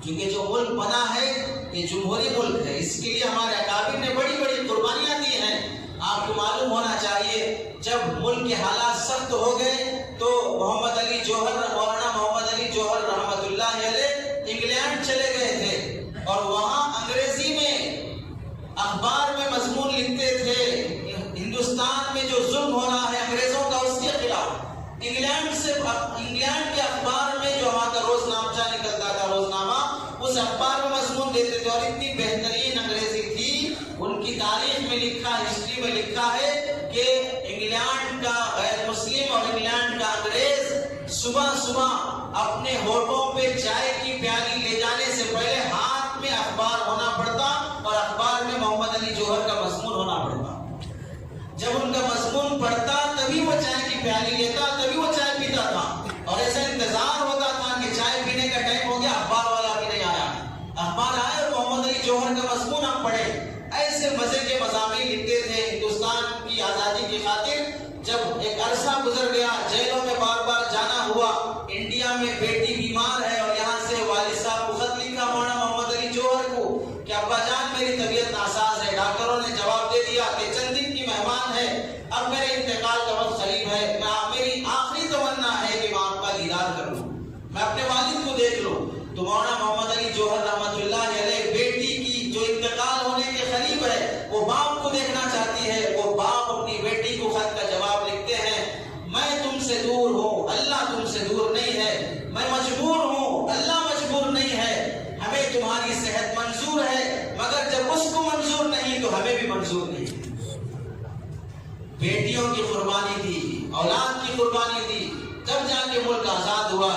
کیونکہ جو ملک بنا ہے یہ جمہوری ملک ہے، اس کے لیے ہمارے اکابر نے بڑی بڑی قربانیاں دی ہیں۔ آپ کو معلوم ہونا چاہیے جب ملک کے حالات سخت ہو گئے تو محمد علی جوہر، مولانا محمد علی جوہر رحمۃ اللہ علیہ انگلینڈ چلے گئے تھے اور وہاں انگریزی میں اخبار میں مضمون لکھتے تھے ہندوستان میں جو ظلم ہو رہا ہے انگریزوں کا اس کے خلاف۔ انگلینڈ کے اخبار میں جو وہاں کا روزنامہ نکلتا تھا، روزنامہ، اس اخبار میں مضمون دیتے تھے اور اتنی بہترین انگریزی تھی، ان کی تاریخ میں لکھا، ہسٹری میں لکھا ہے کہ انگلینڈ کا غیر مسلم اور انگلینڈ کا انگریز صبح صبح اپنے ہونٹوں پہ چائے کی پیالی لے جانے سے پہلے ہاتھ میں اخبار ہونا پڑتا اور اخبار میں محمد علی جوہر کا مضمون ہونا پڑتا۔ جب ان کا مضمون پڑھتا تبھی وہ چائے کی پیالی لیتا، تبھی وہ چائے پیتا تھا، اور ایسا انتظار ہوتا تھا کہ چائے پینے کا ٹائم ہو گیا، اخبار والا بھی نہیں آیا، اخبار آئے اور محمد علی جوہر کا مضمون ہم پڑھے۔ ایسے مزے کے مضامین لکھتے تھے ہندوستان کی آزادی کی خاطر۔ جب ایک عرصہ گزر گیا، جیلوں میں بار بار جانا ہوا، انڈیا میں بیٹی بیمار ہے اور یہاں سے والد صاحب کو خط لکھا مولانا محمد علی جوہر کو کہ ابا جان میری طبیعت ناساز ہے، ڈاکٹروں نے جواب دے دیا کہ چند دن کی مہمان ہے، اب میرے انتقال کا وقت قریب ہے، میری آخری تمنا ہے کہ میں آپ کا دیدار کر لوں، میں اپنے والد کو دیکھ لوں۔ تو مولانا محمد علی جوہر رحمۃ اللہ علیہ بیٹی کی جو انتقال ہونے کے قریب ہے وہ باپ کو دیکھنا چاہتی ہے، وہ باپ اپنی بیٹی کو خط کا جواب لکھتے ہیں، میں تم سے دور ہوں، اللہ تم سے دور نہیں ہے، میں مجبور ہوں، اللہ مجبور نہیں ہے، ہمیں تمہاری صحت منظور ہے مگر جب اس کو منظور نہیں تو ہمیں بھی منظور نہیں۔ بیٹیوں کی قربانی تھی، اولاد کی قربانی تھی، تب جا کے ملک آزاد ہوا۔